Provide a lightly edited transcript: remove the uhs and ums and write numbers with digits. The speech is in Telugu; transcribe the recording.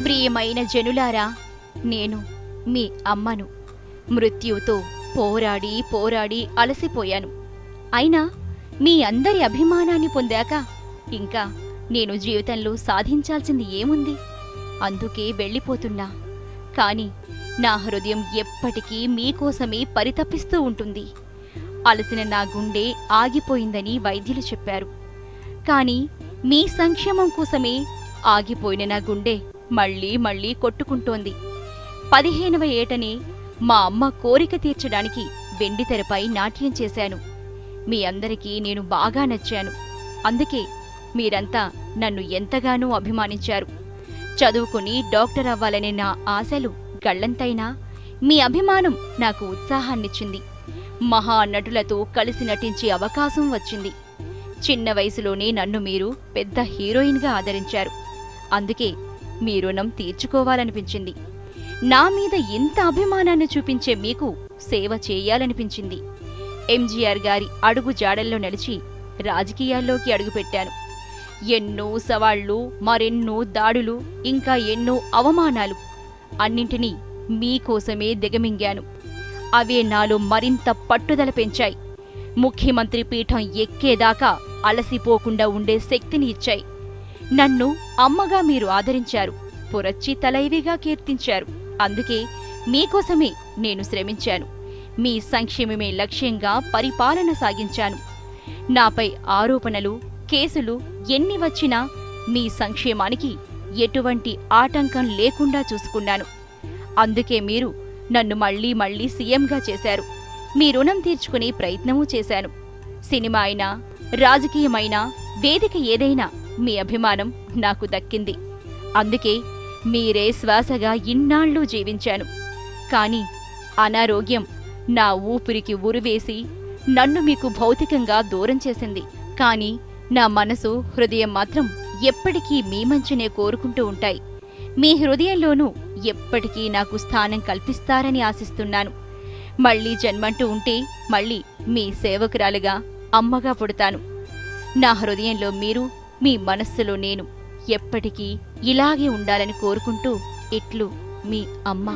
ప్రియమైన జనులారా, నేను మీ అమ్మను. మృత్యువుతో పోరాడి పోరాడి అలసిపోయాను. అయినా మీ అందరి అభిమానాన్ని పొందాక ఇంకా నేను జీవితంలో సాధించాల్సింది ఏముంది? అందుకే వెళ్ళిపోతున్నా. కాని నా హృదయం ఎప్పటికీ మీకోసమే పరితపిస్తూ ఉంటుంది. అలసిన నా గుండె ఆగిపోయిందని వైద్యులు చెప్పారు. కాని మీ సంక్షేమం కోసమే ఆగిపోయిన నా గుండె మళ్ళీ మళ్ళీ కొట్టుకుంటోంది. 15వ ఏటనే మా అమ్మ కోరిక తీర్చడానికి వెండితెరపై నాట్యం చేశాను. మీ అందరికీ నేను బాగా నచ్చాను. అందుకే మీరంతా నన్ను ఎంతగానో అభిమానించారు. చదువుకుని డాక్టర్ అవ్వాలనే నా ఆశలు గళ్లంతైనా మీ అభిమానం నాకు ఉత్సాహాన్నిచ్చింది. మహానటులతో కలిసి నటించే అవకాశం వచ్చింది. చిన్న వయసులోనే నన్ను మీరు పెద్ద హీరోయిన్గా ఆదరించారు. అందుకే మీ రుణం తీర్చుకోవాలనిపించింది. నా మీద ఇంత అభిమానాన్ని చూపించే మీకు సేవ చేయాలనిపించింది. ఎంజీఆర్ గారి అడుగు జాడల్లో నడిచి రాజకీయాల్లోకి అడుగుపెట్టాను. ఎన్నో సవాళ్లు, మరెన్నో దాడులు, ఇంకా ఎన్నో అవమానాలు, అన్నింటినీ మీకోసమే దిగమింగాను. అవే నాలో మరింత పట్టుదల పెంచాయి. ముఖ్యమంత్రి పీఠం ఎక్కేదాకా అలసిపోకుండా ఉండే శక్తిని ఇచ్చాయి. నన్ను అమ్మగా మీరు ఆదరించారు, పురచ్చి తలైవిగా కీర్తించారు. అందుకే మీకోసమే నేను శ్రమించాను. మీ సంక్షేమమే లక్ష్యంగా పరిపాలన సాగించాను. నాపై ఆరోపణలు, కేసులు ఎన్ని వచ్చినా మీ సంక్షేమానికి ఎటువంటి ఆటంకం లేకుండా చూసుకున్నాను. అందుకే మీరు నన్ను మళ్లీ మళ్లీ సీఎంగా చేశారు. మీ రుణం తీర్చుకునే ప్రయత్నమూ చేశాను. సినిమా అయినా, రాజకీయమైనా, వేదిక ఏదైనా మీ అభిమానం నాకు దక్కింది. అందుకే మీరే శ్వాసగా ఇన్నాళ్లు జీవించాను. కాని అనారోగ్యం నా ఊపిరికి ఉరివేసి నన్ను మీకు భౌతికంగా దూరం చేసింది. కాని నా మనసు, హృదయం మాత్రం ఎప్పటికీ మీ మంచినే కోరుకుంటూ ఉంటాయి. మీ హృదయంలోనూ ఎప్పటికీ నాకు స్థానం కల్పిస్తారని ఆశిస్తున్నాను. మళ్లీ జన్మంటూ ఉంటే మళ్లీ మీ సేవకురాలుగా, అమ్మగా పుడతాను. నా హృదయంలో మీరు, మీ మనస్సులో నేను ఎప్పటికీ ఇలాగే ఉండాలని కోరుకుంటూ ఇట్లు మీ అమ్మ.